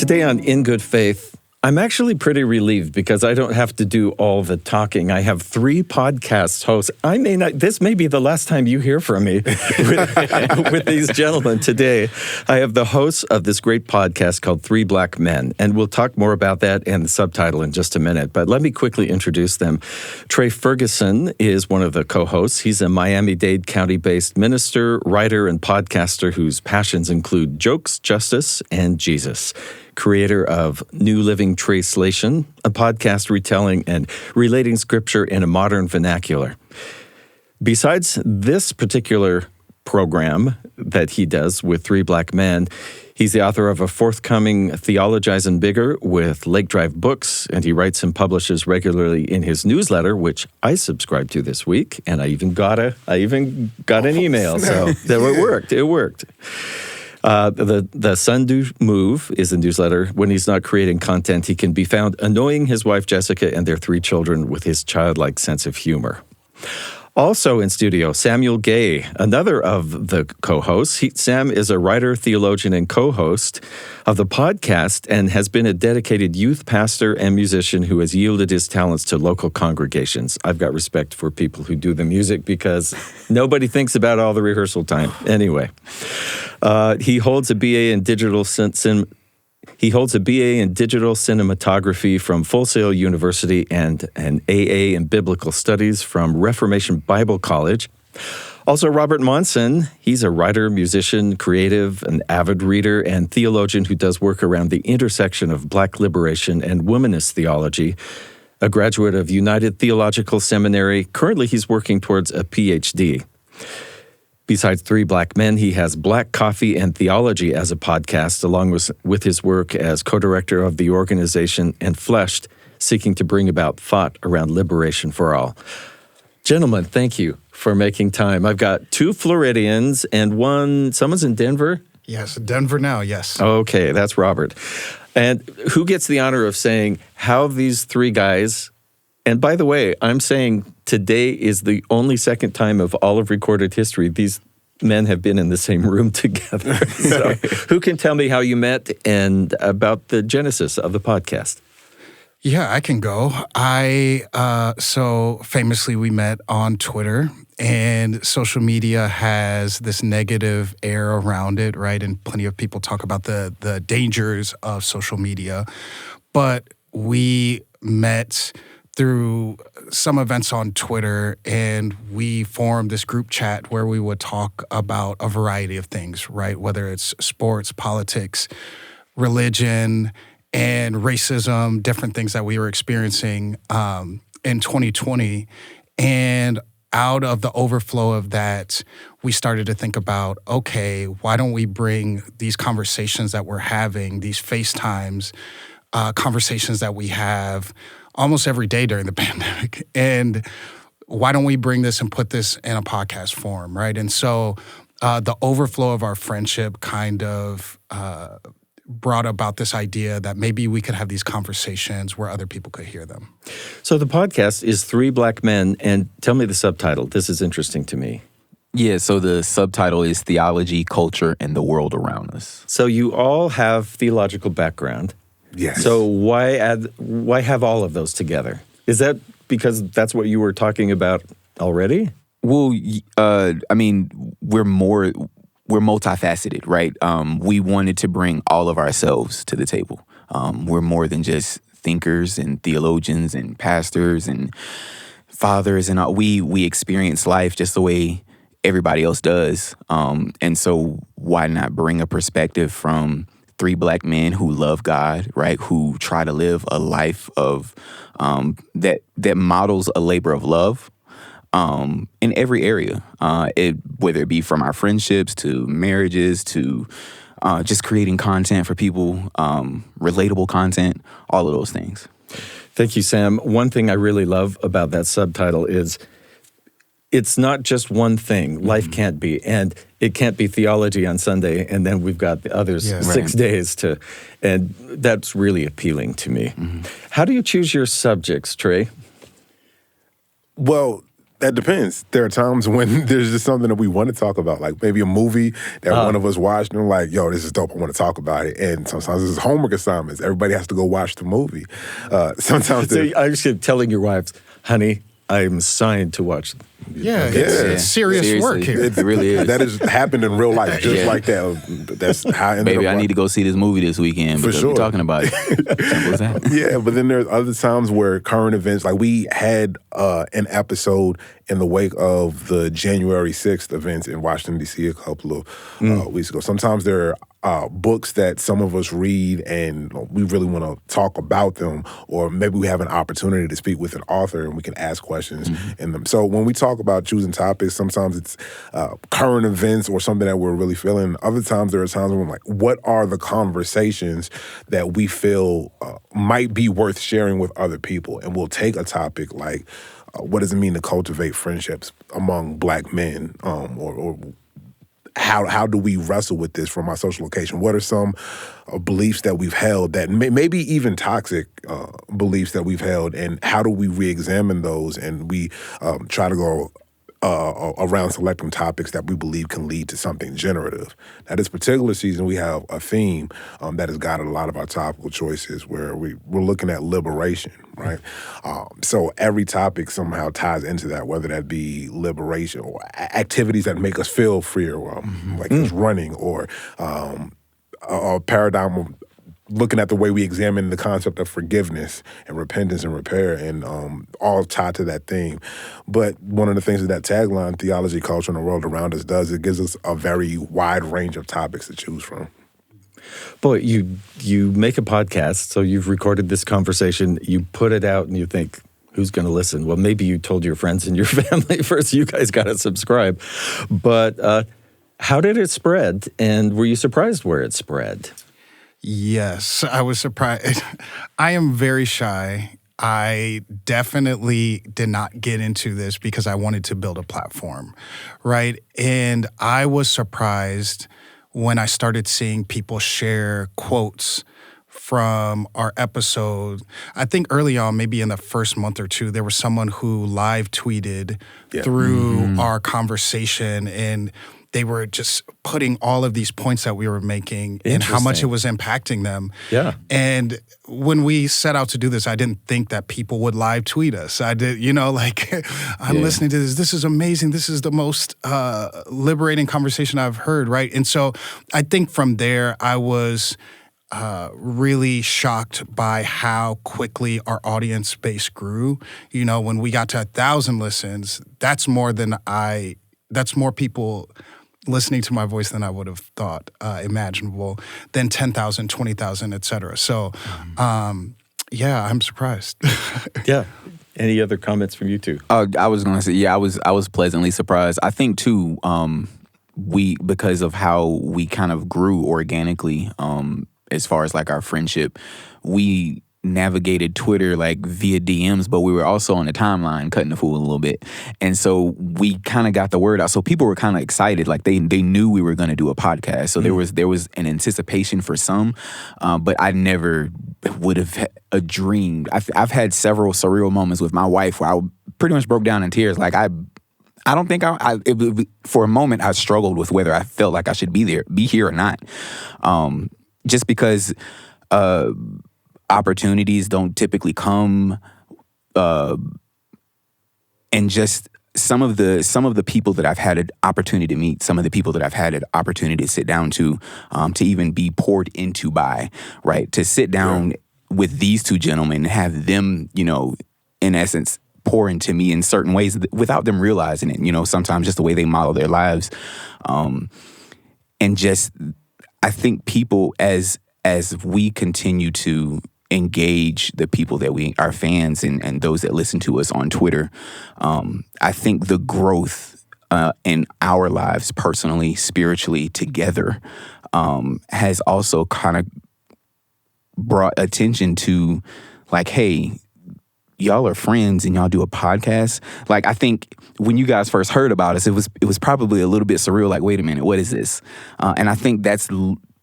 Today on In Good Faith, I'm actually pretty relieved because I don't have to do all the talking. I have 3 podcast hosts. This may be the last time you hear from me with these gentlemen today. I have the hosts of this great podcast called Three Black Men, and we'll talk more about that and the subtitle in just a minute. But let me quickly introduce them. Trey Ferguson is one of the co-hosts. He's a Miami-Dade County-based minister, writer, and podcaster whose passions include jokes, justice, and Jesus. Creator of New Living Translation, a podcast retelling and relating scripture in a modern vernacular. Besides this particular program that he does with Three Black Men, he's the author of a forthcoming Theologizing Bigger with Lake Drive Books, and he writes and publishes regularly in his newsletter, which I subscribe to this week, and I even got an email, so it worked. The Sunday Move is the newsletter. When he's not creating content, he can be found annoying his wife Jessica and their 3 children with his childlike sense of humor. Also in studio, Samuel Gay, another of the co-hosts. Sam is a writer, theologian, and co-host of the podcast and has been a dedicated youth pastor and musician who has yielded his talents to local congregations. I've got respect for people who do the music because nobody thinks about all the rehearsal time. Anyway, he holds a BA in digital cinematography from Full Sail University and an AA in biblical studies from Reformation Bible College. Also, Robert Monson, he's a writer, musician, creative, an avid reader, and theologian who does work around the intersection of Black liberation and womanist theology. A graduate of United Theological Seminary, currently he's working towards a PhD. Besides Three Black Men, he has Black Coffee and Theology as a podcast, along with his work as co-director of the organization And Fleshed, seeking to bring about thought around liberation for all. Gentlemen, thank you for making time. I've got 2 Floridians and someone's in Denver? Yes, Denver now, yes. Okay, that's Robert. And who gets the honor of saying how these 3 guys... And by the way, I'm saying today is the only second time of all of recorded history these men have been in the same room together. So who can tell me how you met and about the genesis of the podcast? Yeah, I can go. So famously we met on Twitter, and social media has this negative air around it, right? And plenty of people talk about the dangers of social media. But we met through some events on Twitter, and we formed this group chat where we would talk about a variety of things, right? Whether it's sports, politics, religion, and racism, different things that we were experiencing in 2020. And out of the overflow of that, we started to think about, okay, why don't we bring these conversations that we're having, these FaceTimes, conversations that we have almost every day during the pandemic. And why don't we bring this and put this in a podcast form, right? And so the overflow of our friendship kind of brought about this idea that maybe we could have these conversations where other people could hear them. So the podcast is Three Black Men, and tell me the subtitle. This is interesting to me. Yeah, so the subtitle is Theology, Culture, and the World Around Us. So you all have theological background. Yes. So why have all of those together? Is that because that's what you were talking about already? Well, I mean, we're multifaceted, right? We wanted to bring all of ourselves to the table. We're more than just thinkers and theologians and pastors and fathers, and all. We experience life just the way everybody else does. And so why not bring a perspective from 3 Black men who love God, right? Who try to live a life of that models a labor of love in every area, whether it be from our friendships to marriages to just creating content for people, relatable content, all of those things. Thank you, Sam. One thing I really love about that subtitle is it's not just one thing. Life can't be. And it can't be theology on Sunday, and then we've got the others 6 days to, and that's really appealing to me. Mm-hmm. How do you choose your subjects, Trey? Well, That depends. There are times when there's just something that we want to talk about, like maybe a movie that one of us watched and we're like, yo, this is dope, I want to talk about it. And sometimes it's homework assignments. Everybody has to go watch the movie. Sometimes So I was telling your wives, honey, I'm assigned to watch. Yeah, it's serious work here. It really is. That has happened in real life, just like that. That's how I ended up. Baby, I need to go see this movie this weekend because we're talking about it. Simple as that. Yeah, but then there's other times where current events, like we had an episode in the wake of the January 6th events in Washington, D.C. a couple of weeks ago. Sometimes there are books that some of us read and we really want to talk about them, or maybe we have an opportunity to speak with an author and we can ask questions in them. So when we talk about choosing topics, sometimes it's current events or something that we're really feeling. Other times there are times when we're like, what are the conversations that we feel might be worth sharing with other people? And we'll take a topic like, what does it mean to cultivate friendships among Black men, or how do we wrestle with this from our social location? What are some beliefs that we've held that maybe even toxic beliefs that we've held, and how do we re-examine those? And we try to go around selecting topics that we believe can lead to something generative. Now, this particular season, we have a theme that has guided a lot of our topical choices, where we're looking at liberation, right? So every topic somehow ties into that, whether that be liberation or activities that make us feel freer, like just running, or a paradigm of looking at the way we examine the concept of forgiveness and repentance and repair, and all tied to that theme. But one of the things that tagline, theology, culture, and the world around us does, it gives us a very wide range of topics to choose from. Boy, you make a podcast, so you've recorded this conversation, you put it out, and you think, who's going to listen? Well, maybe you told your friends and your family first. You guys got to subscribe. But how did it spread, and were you surprised where it spread? Yes, I was surprised. I am very shy. I definitely did not get into this because I wanted to build a platform, right? And I was surprised when I started seeing people share quotes from our episode. I think early on, maybe in the first month or two, there was someone who live tweeted through our conversation, and they were just putting all of these points that we were making and how much it was impacting them. Yeah. And when we set out to do this, I didn't think that people would live tweet us. I did, I'm listening to this. This is amazing. This is the most liberating conversation I've heard, right? And so I think from there, I was really shocked by how quickly our audience base grew. When we got to 1,000 listens, that's more people listening to my voice than I would have thought imaginable, then 10,000, 20,000, et cetera. So, I'm surprised. Yeah. Any other comments from you two? I was going to say, I was pleasantly surprised. I think, too, because of how we kind of grew organically, as far as like our friendship, we navigated Twitter like via DMs, but we were also on the timeline cutting the fool a little bit. And so we kind of got the word out. So people were kind of excited, like they knew we were going to do a podcast. So there was an anticipation for some, but I never would have dreamed. I've had several surreal moments with my wife where I pretty much broke down in tears. Like I don't think for a moment I struggled with whether I felt like I should be here or not. Just because opportunities don't typically come, and just some of the people that I've had an opportunity to meet, some of the people that I've had an opportunity to sit down to even be poured into by, right? To sit down with these two gentlemen and have them, in essence, pour into me in certain ways without them realizing it. Sometimes just the way they model their lives, and just I think people as we continue to engage the people that our fans and those that listen to us on Twitter, I think the growth in our lives personally, spiritually together, has also kind of brought attention to like, hey, y'all are friends and y'all do a podcast. Like, I think when you guys first heard about us, it was probably a little bit surreal. Like, wait a minute, what is this? And I think that's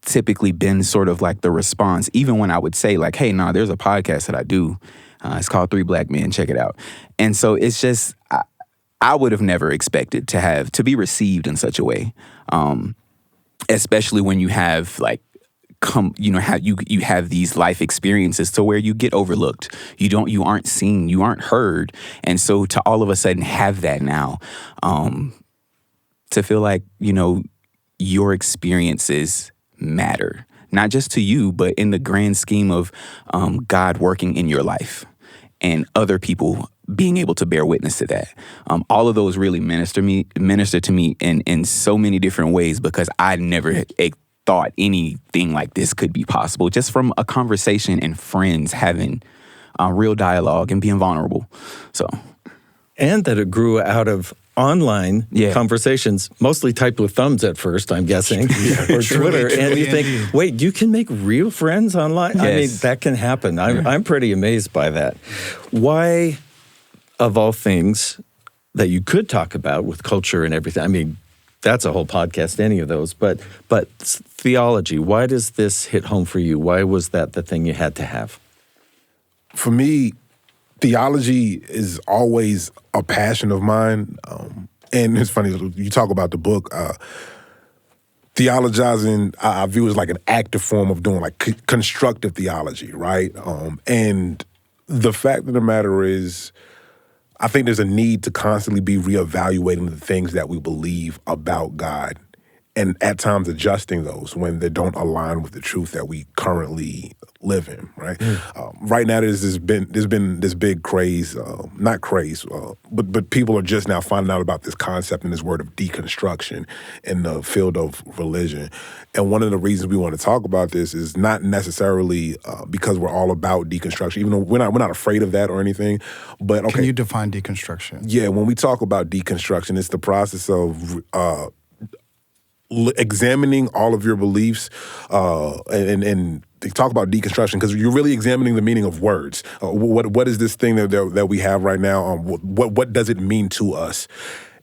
typically been sort of like the response, even when I would say like, hey, there's a podcast that I do. It's called 3 Black Men. Check it out. And so it's just, I would have never expected to be received in such a way, especially when you have you have these life experiences to where you get overlooked. You aren't seen, you aren't heard, and so to all of a sudden have that now, to feel like your experiences matter, not just to you, but in the grand scheme of God working in your life and other people being able to bear witness to that. All of those really minister to me in so many different ways, because I never thought anything like this could be possible, just from a conversation and friends having real dialogue and being vulnerable. So, and that it grew out of online conversations, mostly typed with thumbs at first, I'm guessing, or Twitter. And you think, wait, you can make real friends online? Yes. I mean, that can happen. I'm pretty amazed by that. Why, of all things that you could talk about with culture and everything, I mean, that's a whole podcast, any of those, but theology, why does this hit home for you? Why was that the thing you had to have? For me, theology is always a passion of mine. And it's funny, you talk about the book, theologizing, I view as like an active form of doing like constructive theology, right? And the fact of the matter is, I think there's a need to constantly be reevaluating the things that we believe about God, and at times adjusting those when they don't align with the truth that we currently live in, right? Right now, there's been this big craze, not craze, but people are just now finding out about this concept and this word of deconstruction in the field of religion. And one of the reasons we want to talk about this is not necessarily because we're all about deconstruction, even though we're not afraid of that or anything. But okay, can you define deconstruction? Yeah, when we talk about deconstruction, it's the process of examining all of your beliefs and they talk about deconstruction because you're really examining the meaning of words. What is this thing that we have right now? What does it mean to us?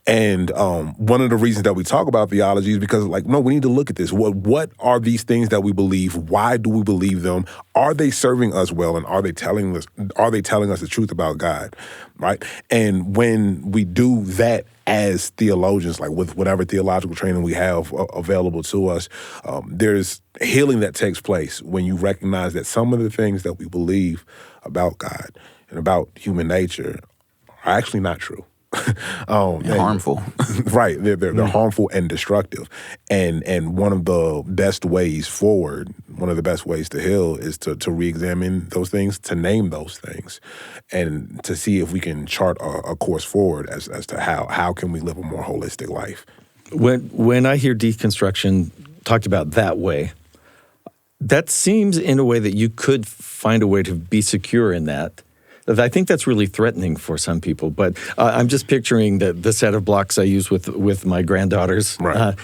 And one of the reasons that we talk about theology is because, no, we need to look at this. What are these things that we believe? Why do we believe them? Are they serving us well? And are they telling us the truth about God? Right? And when we do that as theologians, like with whatever theological training we have available to us, there's healing that takes place when you recognize that some of the things that we believe about God and about human nature are actually not true. Harmful. Right. They're harmful and destructive. And one of the best ways forward, one of the best ways to heal is to re-examine those things, to name those things, and to see if we can chart a course forward as to how can we live a more holistic life. When I hear deconstruction talked about that way, that seems in a way that you could find a way to be secure in that. I think that's really threatening for some people, but I'm just picturing the set of blocks I use with my granddaughters. Right.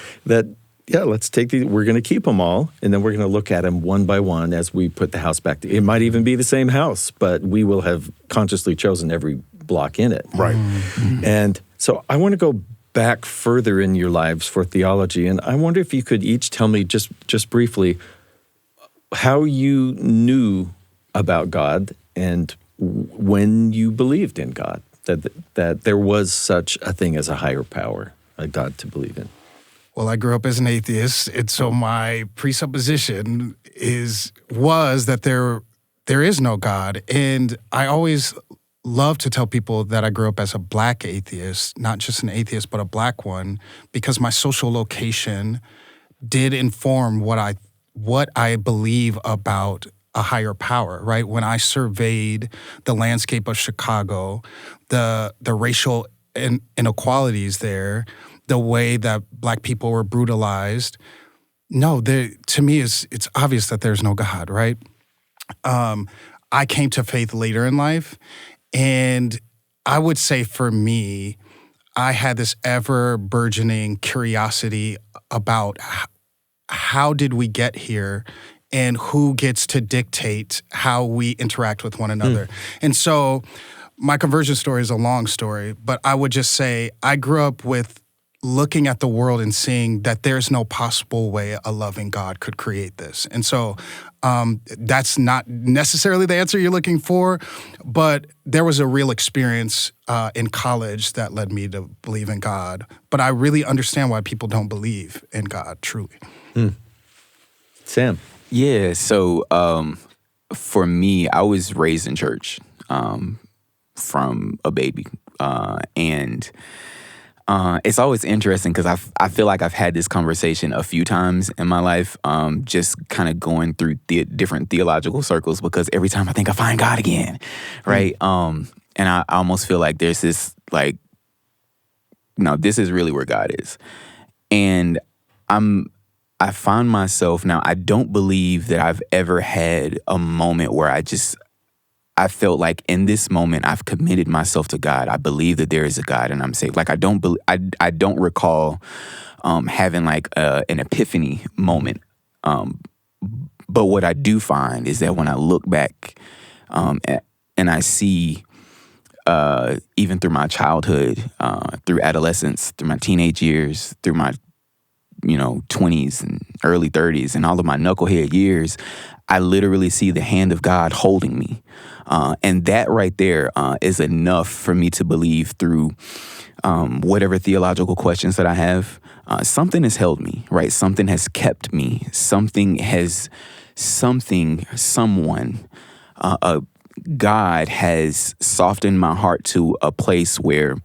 Let's take these. We're going to keep them all, and then we're going to look at them one by one as we put the house back. It might even be the same house, but we will have consciously chosen every block in it. Right. Mm-hmm. And so I want to go back further in your lives for theology, and I wonder if you could each tell me just briefly how you knew about God and when you believed in God, that there was such a thing as a higher power, a God to believe in. Well, I grew up as an atheist, and so my presupposition was that there is no God. And I always love to tell people that I grew up as a Black atheist, not just an atheist, but a Black one, because my social location did inform what I believe about a higher power, right? When I surveyed the landscape of Chicago, the racial inequalities there, the way that Black people were brutalized, to me, it's obvious that there's no God, right? I came to faith later in life, and I would say for me, I had this ever-burgeoning curiosity about how did we get here and who gets to dictate how we interact with one another. And so my conversion story is a long story, but I would just say I grew up with looking at the world and seeing that there's no possible way a loving God could create this. And so That's not necessarily the answer you're looking for, but there was a real experience in college that led me to believe in God. But I really understand why people don't believe in God, truly. Sam? Yeah, so for me, I was raised in church from a baby. And it's always interesting because I feel like I've had this conversation a few times in my life, just kind of going through different theological circles, because every time I think I find God again, right? And I almost feel like there's this, like, no, this is really where God is. And I find myself now, I don't believe that I've ever had a moment where I felt like in this moment I've committed myself to God. I believe that there is a God and I'm saved. Like I don't recall having like an epiphany moment. But what I do find is that when I look back and I see even through my childhood, through adolescence, through my teenage years, through my 20s and early 30s and all of my knucklehead years, I literally see the hand of God holding me. And that right there is enough for me to believe through whatever theological questions that I have. Something has held me, right? Something has kept me. God has softened my heart to a place where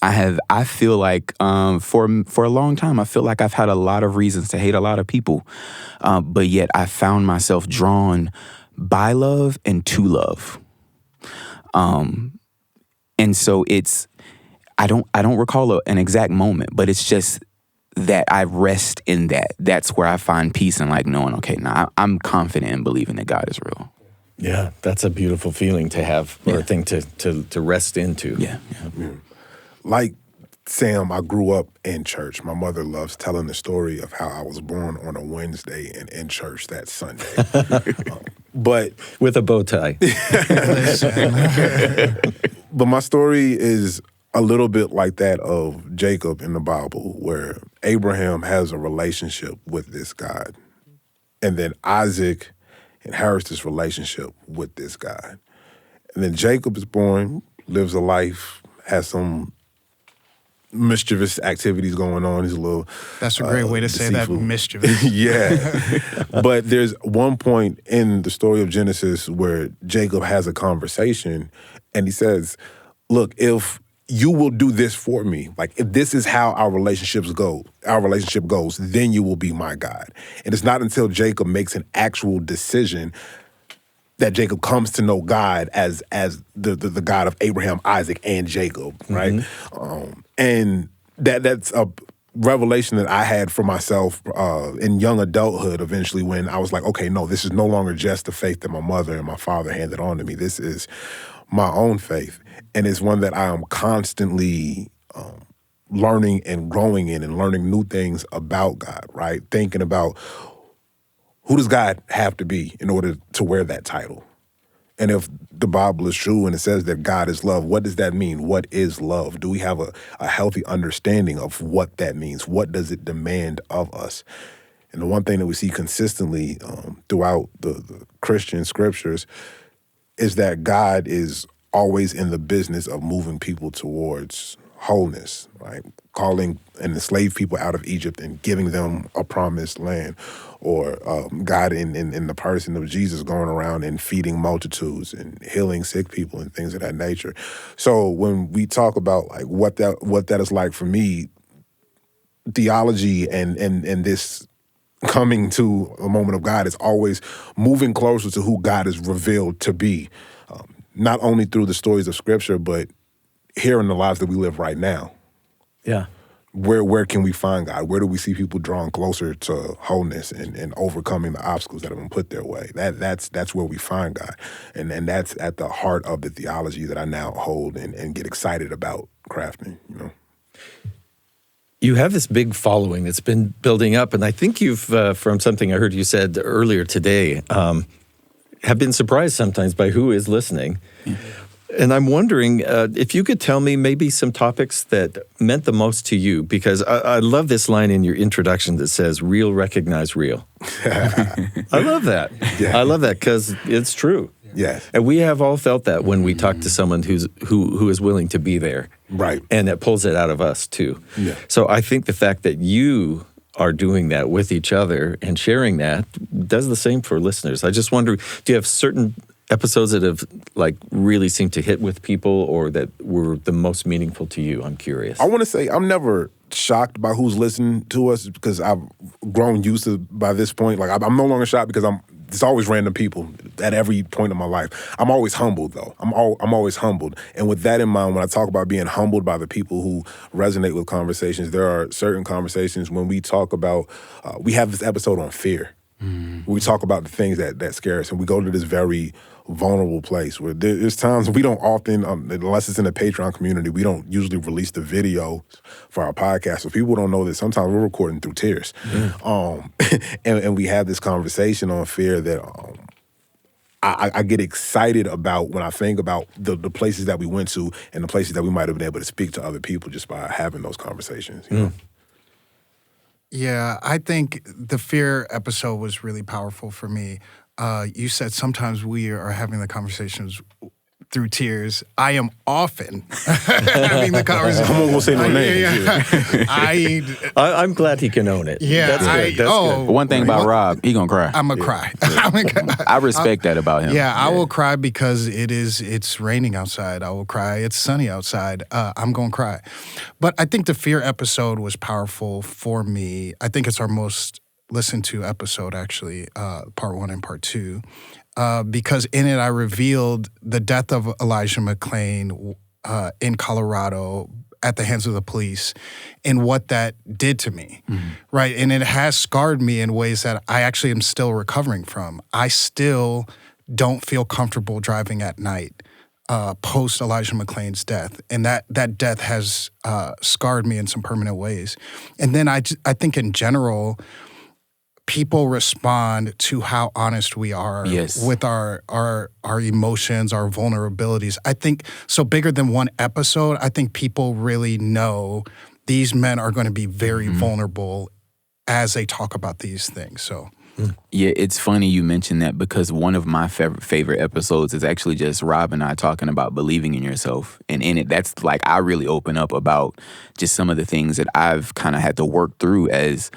I feel like for a long time, I feel like I've had a lot of reasons to hate a lot of people. But yet I found myself drawn by love and to love. And so I don't recall an exact moment, but it's just that I rest in that. That's where I find peace and like knowing, okay, now I'm confident in believing that God is real. Yeah, that's a beautiful feeling to have, or a thing to rest into. Yeah. Like Sam, I grew up in church. My mother loves telling the story of how I was born on a Wednesday and in church that Sunday. But with a bow tie. But my story is a little bit like that of Jacob in the Bible, where Abraham has a relationship with this God. And then Isaac inherits this relationship with this God. And then Jacob is born, lives a life, has some mischievous activities going on. He's a little That's a great way to deceitful. say that, mischievous. Yeah. But there's one point in the story of Genesis where Jacob has a conversation and he says, look, if you will do this for me, like if this is how our relationship goes, then you will be my God. And it's not until Jacob makes an actual decision that Jacob comes to know God as the God of Abraham, Isaac, and Jacob, right? Mm-hmm. And that's a revelation that I had for myself in young adulthood eventually, when I was like, okay, no, this is no longer just the faith that my mother and my father handed on to me. This is my own faith. And it's one that I am constantly learning and growing in and learning new things about God, right? Thinking about, who does God have to be in order to wear that title? And if the Bible is true and it says that God is love, what does that mean? What is love? Do we have a healthy understanding of what that means? What does it demand of us? And the one thing that we see consistently throughout the Christian scriptures is that God is always in the business of moving people towards wholeness, right? Calling and enslaved people out of Egypt and giving them a promised land. Or God in the person of Jesus going around and feeding multitudes and healing sick people and things of that nature. So when we talk about like what that is like for me, theology and this coming to a moment of God is always moving closer to who God is revealed to be, not only through the stories of Scripture, but here in the lives that we live right now. Yeah. Where can we find God? Where do we see people drawn closer to wholeness and overcoming the obstacles that have been put their way? That's where we find God. And that's at the heart of the theology that I now hold and get excited about crafting, You have this big following that's been building up, and I think you've, from something I heard you said earlier today, have been surprised sometimes by who is listening. And I'm wondering if you could tell me maybe some topics that meant the most to you, because I love this line in your introduction that says, real recognize real. I love that. Yeah. I love that because it's true. Yes. And we have all felt that when we talk to someone who is willing to be there. Right. And it pulls it out of us too. Yeah. So I think the fact that you are doing that with each other and sharing that does the same for listeners. I just wonder, do you have certain episodes that have like really seemed to hit with people or that were the most meaningful to you? I'm curious. I want to say I'm never shocked by who's listening to us because I've grown used to by this point. Like I'm no longer shocked because it's always random people at every point of my life. I'm always humbled though. I'm always humbled. And with that in mind, when I talk about being humbled by the people who resonate with conversations, there are certain conversations when we talk about, we have this episode on fear. We talk about the things that scare us, and we go to this very vulnerable place where there's times we don't often, unless it's in the Patreon community, we don't usually release the video for our podcast. So people don't know that sometimes we're recording through tears. And we have this conversation on fear that I get excited about when I think about the places that we went to and the places that we might have been able to speak to other people just by having those conversations. You know? Yeah, I think the fear episode was really powerful for me. You said sometimes we are having the conversations through tears. I am often having the conversation. I won't say no names. I'm glad he can own it. Yeah, That's good. That's good. But one thing about Rob, he gonna cry. I'm gonna cry. I respect that about him. Yeah, I will cry because it's raining outside. I will cry. It's sunny outside. I'm going to cry. But I think the fear episode was powerful for me. I think it's our most listened to episode, actually, part 1 and part 2, because in it I revealed the death of Elijah McClain in Colorado at the hands of the police and what that did to me, right? And it has scarred me in ways that I actually am still recovering from. I still don't feel comfortable driving at night post Elijah McClain's death. And that death has scarred me in some permanent ways. And then I think in general, people respond to how honest we are with our emotions, our vulnerabilities. I think, so bigger than one episode, I think people really know these men are going to be very vulnerable as they talk about these things. So, yeah, it's funny you mentioned that because one of my favorite episodes is actually just Rob and I talking about believing in yourself. And in it, that's like I really open up about just some of the things that I've kind of had to work through as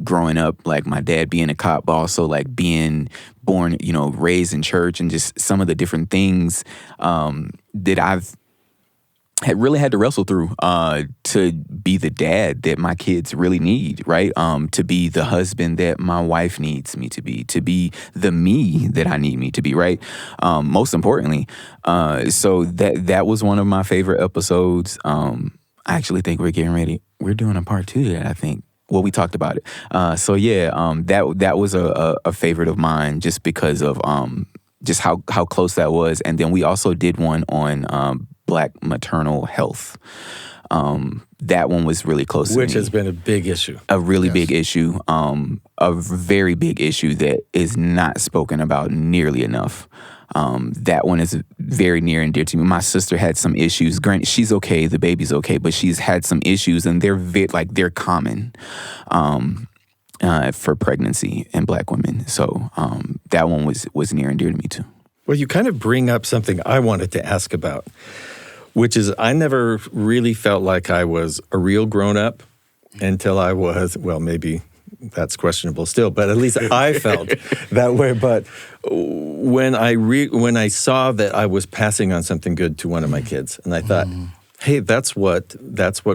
growing up, like my dad being a cop, but also like being born, raised in church, and just some of the different things that I've really had to wrestle through to be the dad that my kids really need, right? To be the husband that my wife needs me to be the me that I need me to be, right? Most importantly. So that was one of my favorite episodes. I actually think we're doing a part 2 to that, I think. Well, we talked about it. That was a favorite of mine just because of just how close that was. And then we also did one on Black maternal health. That one was really close to me. Which has been a big issue. A really big issue. A very big issue that is not spoken about nearly enough. That one is very near and dear to me. My sister had some issues. Granted, she's okay, the baby's okay, but she's had some issues, and they're common for pregnancy in Black women. So that one was near and dear to me too. Well, you kind of bring up something I wanted to ask about, which is I never really felt like I was a real grown-up until I was, well, maybe that's questionable still, but at least I felt that way. But when I saw that I was passing on something good to one of my kids, and I thought, hey, that's what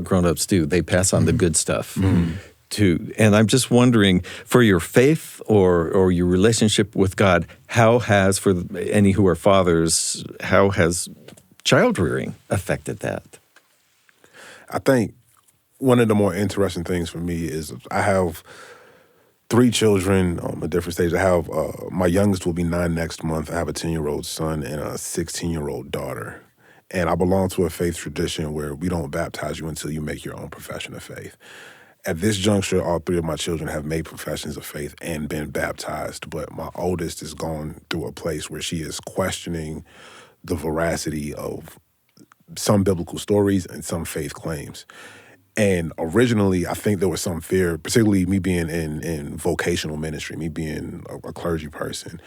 grown-ups do. They pass on the good stuff. And I'm just wondering, for your faith or your relationship with God, for any who are fathers, how has child rearing affected that? I think one of the more interesting things for me is I have 3 children at different stages. I have my youngest will be 9 next month. I have a 10-year-old son and a 16-year-old daughter. And I belong to a faith tradition where we don't baptize you until you make your own profession of faith. At this juncture, all 3 of my children have made professions of faith and been baptized, but my oldest is going through a place where she is questioning the veracity of some biblical stories and some faith claims. And originally, I think there was some fear, particularly me being in vocational ministry, me being a clergy person.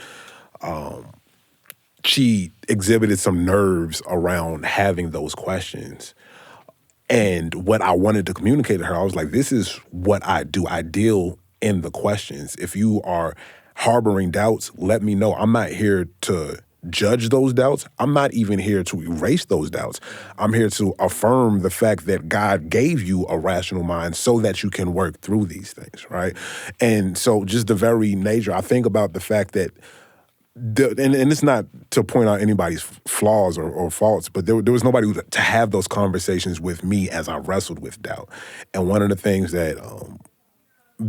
She exhibited some nerves around having those questions. And what I wanted to communicate to her, I was like, this is what I do. I deal in the questions. If you are harboring doubts, let me know. I'm not here to judge those doubts. I'm not even here to erase those doubts. I'm here to affirm the fact that God gave you a rational mind so that you can work through these things, right? And so just the very nature, I think about the fact that and it's not to point out anybody's flaws or faults, but there was nobody to have those conversations with me as I wrestled with doubt. And one of the things that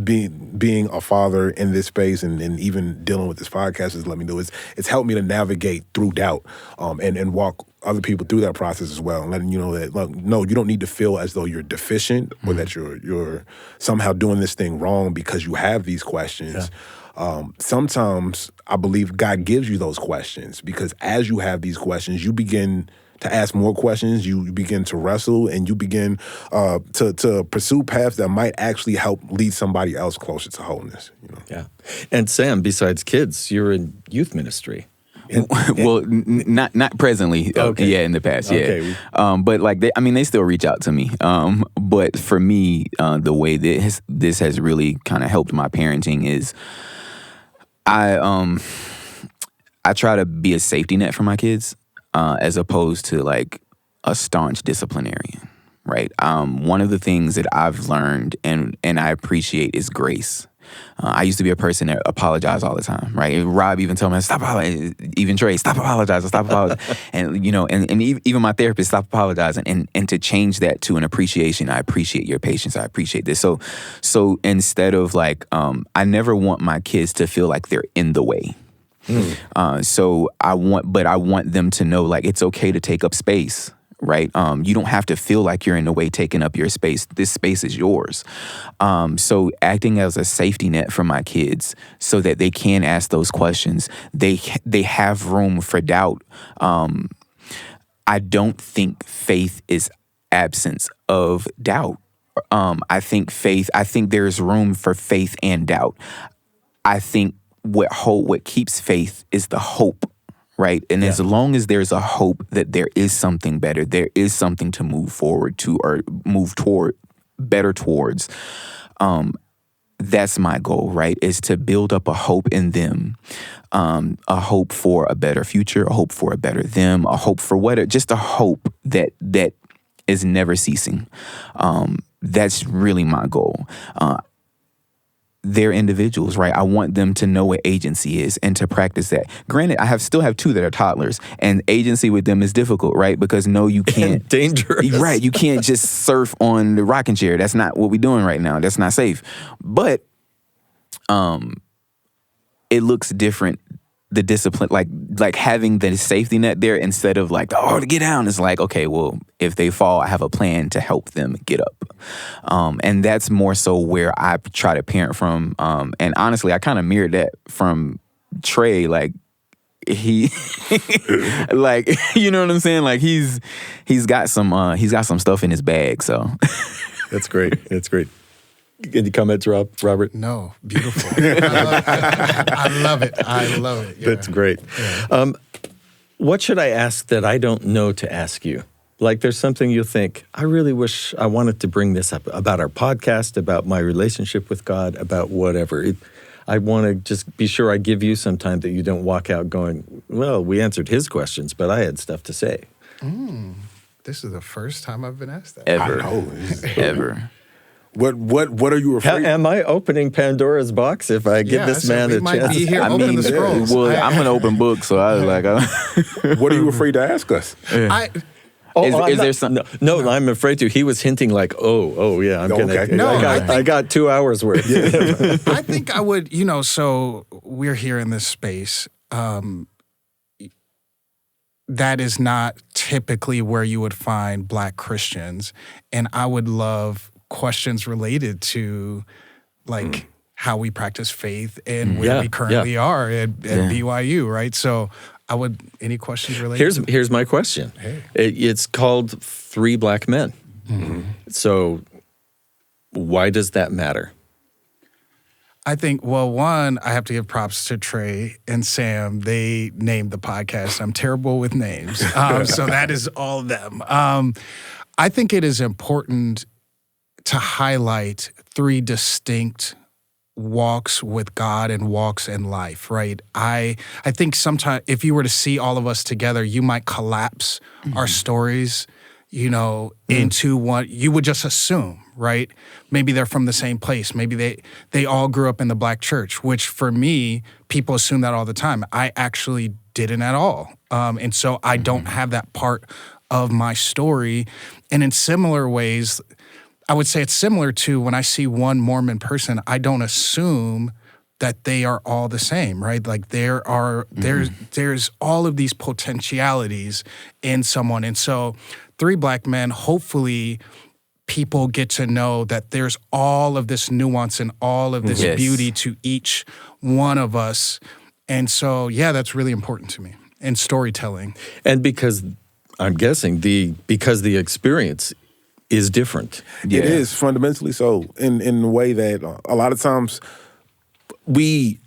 being a father in this space and even dealing with this podcast has let me do is it's helped me to navigate through doubt and walk other people through that process as well, and letting you know that, look, no, you don't need to feel as though you're deficient or that you're somehow doing this thing wrong because you have these questions. Yeah. Sometimes I believe God gives you those questions because as you have these questions, you begin to ask more questions, you begin to wrestle, and you begin to pursue paths that might actually help lead somebody else closer to wholeness. You know? Yeah. And Sam, besides kids, you're in youth ministry. Well, not presently. Okay. Yeah, in the past. Yeah. Okay. But like, they still reach out to me. But for me, the way this has really kind of helped my parenting is I try to be a safety net for my kids, as opposed to like a staunch disciplinarian, right? One of the things that I've learned and I appreciate is grace. I used to be a person that apologized all the time, right? Rob even told me, stop apologizing. Even Trey, stop apologizing, stop apologizing. And, and even my therapist, stop apologizing. And to change that to an appreciation, I appreciate your patience, I appreciate this. So instead of like, I never want my kids to feel like they're in the way. So I want them to know like it's okay to take up space, right? You don't have to feel like you're in the way taking up your space. This space is yours. So acting as a safety net for my kids so that they can ask those questions. They have room for doubt. I don't think faith is absence of doubt. I think there's room for faith and doubt. I think what keeps faith is the hope, right? And as long as there's a hope that there is something better, there is something to move forward to or move toward, better towards, that's my goal, right? Is to build up a hope in them, a hope for a better future, a hope for a better them, a hope for just a hope that is never ceasing. That's really my goal. They're individuals, right? I want them to know what agency is and to practice that. Granted, I still have two that are toddlers, and agency with them is difficult, right? Because no, you can't. And dangerous. Right, you can't just surf on the rocking chair. That's not what we're doing right now. That's not safe. But it looks different. The discipline, like having the safety net there instead of like, to get down. It's like, okay, well, if they fall, I have a plan to help them get up. And that's more so where I try to parent from. And honestly, I kind of mirrored that from Trey. Like he, like, you know what I'm saying? Like he's got some stuff in his bag. So That's great. That's great. Any comments, Robert? No, beautiful. I love it. I love it. Yeah. That's great. Yeah. What should I ask that I don't know to ask you? Like there's something you think, I really wish I wanted to bring this up about our podcast, about my relationship with God, about whatever. I want to just be sure I give you some time that you don't walk out going, well, we answered his questions, but I had stuff to say. This is the first time I've been asked that. Ever. I know. Ever. What are you afraid of? Am I opening Pandora's box if I give this man a might chance? be here opening the scrolls. Well, I'm an open book, so I was like, What are you afraid to ask us? Is there something? No, I'm afraid to. He was hinting like, yeah, I'm going to. Okay. No, I got 2 hours worth. I think I would, so we're here in this space. That is not typically where you would find Black Christians. And I would love questions related to how we practice faith and where we currently are at BYU, right? So Any questions related? Here's my question. Hey. It's called Three Black Men. Mm-hmm. So why does that matter? I think, well, one, I have to give props to Trey and Sam. They named the podcast. I'm terrible with names. So that is all of them. I think it is important to highlight three distinct walks with God and walks in life, right? I think sometimes if you were to see all of us together, you might collapse our stories, into one. You would just assume, right? Maybe they're from the same place. Maybe they all grew up in the Black church, which for me, people assume that all the time. I actually didn't at all. And so I don't have that part of my story. And in similar ways, I would say it's similar to when I see one Mormon person, I don't assume that they are all the same, right? Like there's all of these potentialities in someone. And so Three Black Men, hopefully people get to know that there's all of this nuance and all of this beauty to each one of us. And so, yeah, that's really important to me in storytelling. And because I'm guessing because the experience is different. Yeah. It is fundamentally so in the way that a lot of times we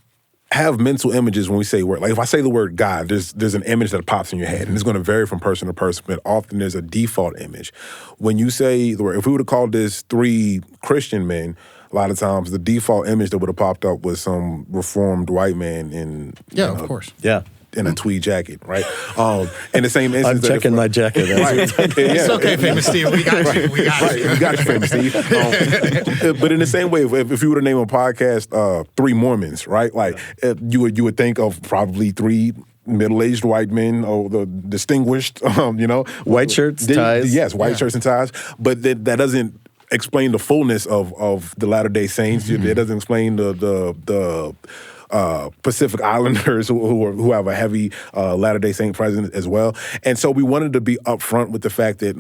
have mental images when we say word. Like if I say the word God, there's an image that pops in your head, and it's going to vary from person to person, but often there's a default image. When you say the word, if we would have called this three Christian men, a lot of times the default image that would have popped up was some reformed white man in of course. Yeah. In a tweed jacket, right? In the same instance, I'm checking my jacket. It's okay, Famous Steve. We got you. We got you. We got you, Famous Steve. But in the same way, if you were to name a podcast Three Mormons, right? Like you would think of probably three middle-aged white men, or the distinguished, white shirts, ties. Yes, white shirts and ties. But that doesn't explain the fullness of the Latter-day Saints. It doesn't explain the Pacific Islanders who have a heavy Latter-day Saint presence as well. And so we wanted to be upfront with the fact that,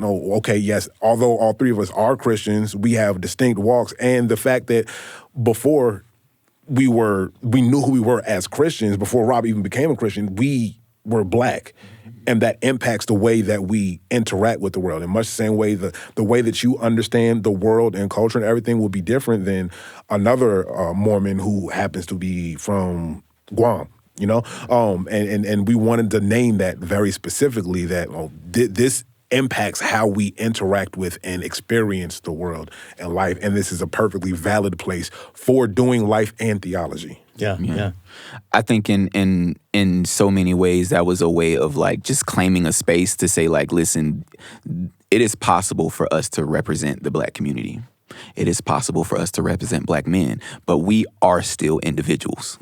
yes, although all three of us are Christians, we have distinct walks. And the fact that before we knew who we were as Christians, before Rob even became a Christian, we were Black. And that impacts the way that we interact with the world. In much the same way, the way that you understand the world and culture and everything will be different than another Mormon who happens to be from Guam, And we wanted to name that very specifically, that this impacts how we interact with and experience the world and life. And this is a perfectly valid place for doing life and theology. Yeah. I think in so many ways that was a way of like just claiming a space to say like, listen, it is possible for us to represent the Black community. It is possible for us to represent Black men, but we are still individuals.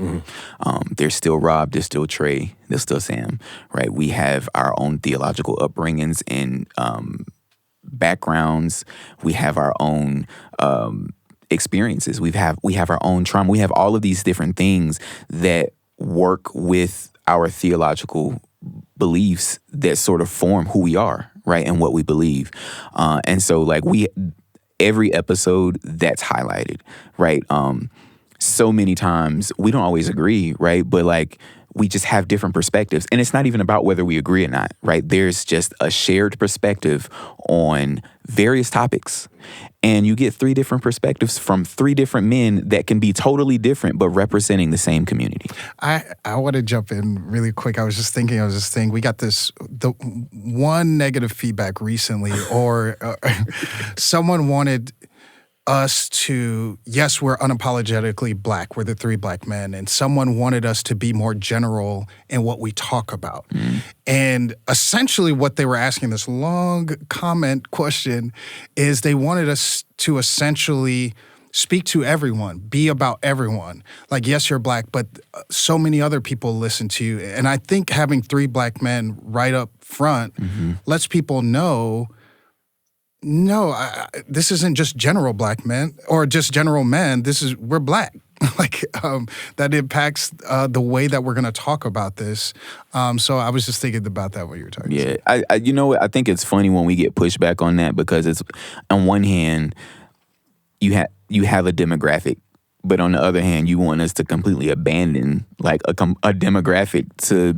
There's still Rob, there's still Trey, there's still Sam, right? We have our own theological upbringings and backgrounds. We have our own experiences. We have our own trauma. We have all of these different things that work with our theological beliefs that sort of form who we are, right, and what we believe. And so, like, every episode that's highlighted, right? So many times we don't always agree, right? But like, we just have different perspectives. And it's not even about whether we agree or not, right? There's just a shared perspective on various topics. And you get three different perspectives from three different men that can be totally different, but representing the same community. I want to jump in really quick. I was just thinking, we got the one negative feedback recently, or someone wanted us to, yes, we're unapologetically Black. We're the Three Black Men. And someone wanted us to be more general in what we talk about. And essentially what they were asking, this long comment question, is they wanted us to essentially speak to everyone, be about everyone. Like, yes, you're Black, but so many other people listen to you. And I think having Three Black Men right up front lets people know, no, this isn't just general Black men or just general men. We're Black. That impacts the way that we're going to talk about this. So I was just thinking about that when you were talking. Yeah, I think it's funny when we get pushback on that, because it's, on one hand, you have a demographic, but on the other hand, you want us to completely abandon like a demographic to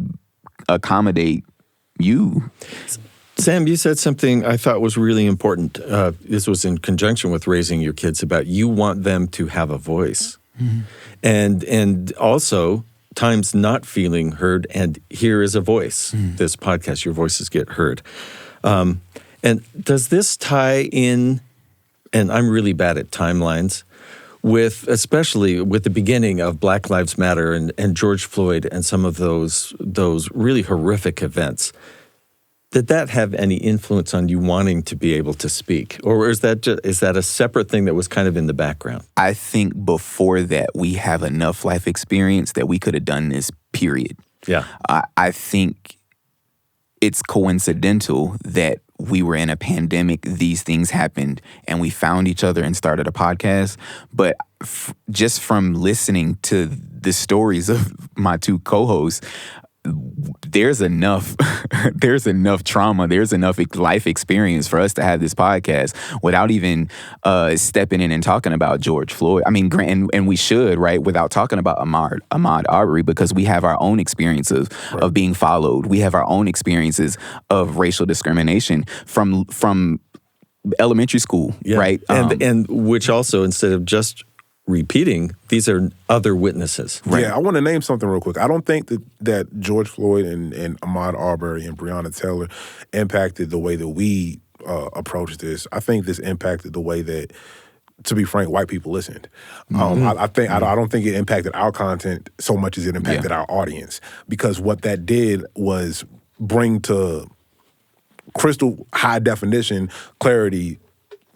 accommodate you. Sam, you said something I thought was really important. This was in conjunction with raising your kids, about you want them to have a voice. Mm-hmm. And also times not feeling heard, and here is a voice. This podcast, your voices get heard. And does this tie in, and I'm really bad at timelines, especially with the beginning of Black Lives Matter and George Floyd and some of those really horrific events? Did that have any influence on you wanting to be able to speak? Or is that a separate thing that was kind of in the background? I think before that, we have enough life experience that we could have done this, period. Yeah. I think it's coincidental that we were in a pandemic, these things happened, and we found each other and started a podcast. But just from listening to the stories of my two co-hosts, there's enough trauma, there's enough life experience for us to have this podcast without even stepping in and talking about George Floyd. I mean, and we should, right, without talking about Ahmaud Arbery, because we have our own experiences of being followed. We have our own experiences of racial discrimination from elementary school, right? And which also, instead of just repeating, these are other witnesses. Right? Yeah, I want to name something real quick. I don't think that George Floyd and Ahmaud Arbery and Breonna Taylor impacted the way that we approach this. I think this impacted the way that, to be frank, white people listened. I don't think it impacted our content so much as it impacted our audience, because what that did was bring to crystal high definition clarity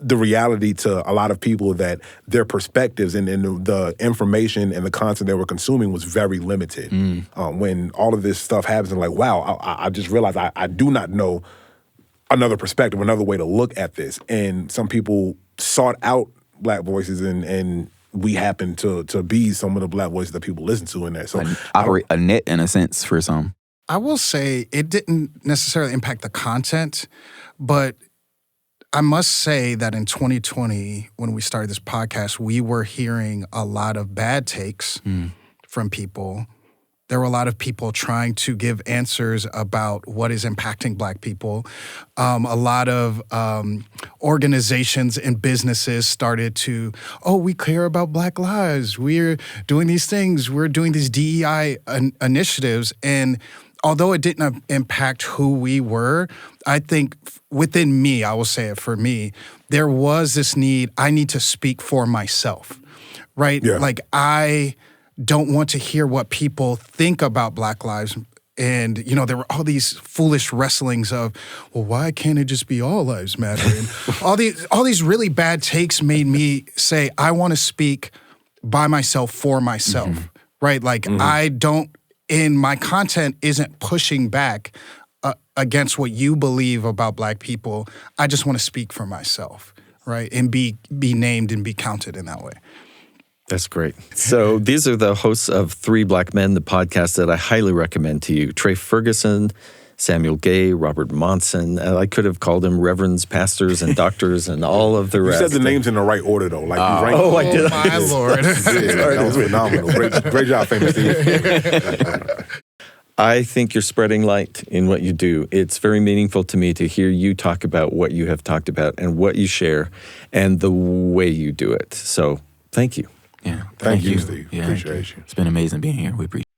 the reality to a lot of people that their perspectives and the information and the content they were consuming was very limited. When all of this stuff happens, and like, wow, I just realized I do not know another perspective, another way to look at this. And some people sought out Black voices, and we happen to be some of the Black voices that people listen to in that. So operate a net in a sense for some. I will say it didn't necessarily impact the content, but I must say that in 2020, when we started this podcast, we were hearing a lot of bad takes from people. There were a lot of people trying to give answers about what is impacting Black people. A lot of organizations and businesses started to, we care about Black lives. We're doing these things. We're doing these DEI initiatives. And although it didn't impact who we were, I think within me, I will say it for me, there was this need, I need to speak for myself, right? Yeah. Like, I don't want to hear what people think about Black lives. And, there were all these foolish wrestlings of, well, why can't it just be all lives matter? And all these really bad takes made me say, I want to speak by myself for myself, right? Like, I don't, and my content isn't pushing back against what you believe about Black people. I just want to speak for myself, right? And be named and be counted in that way. That's great. So these are the hosts of Three Black Men, the podcast that I highly recommend to you. Trey Ferguson, Samuel Gay, Robert Monson. I could have called them reverends, pastors, and doctors, and all of the rest. You said the names in the right order, though. Like you ranked I did. My Lord. That was phenomenal. Great job, Famous Steve. I think you're spreading light in what you do. It's very meaningful to me to hear you talk about what you have talked about and what you share and the way you do it. So thank you. Yeah. Thank you, Steve. Yeah. Appreciate you. It's been amazing being here. We appreciate it.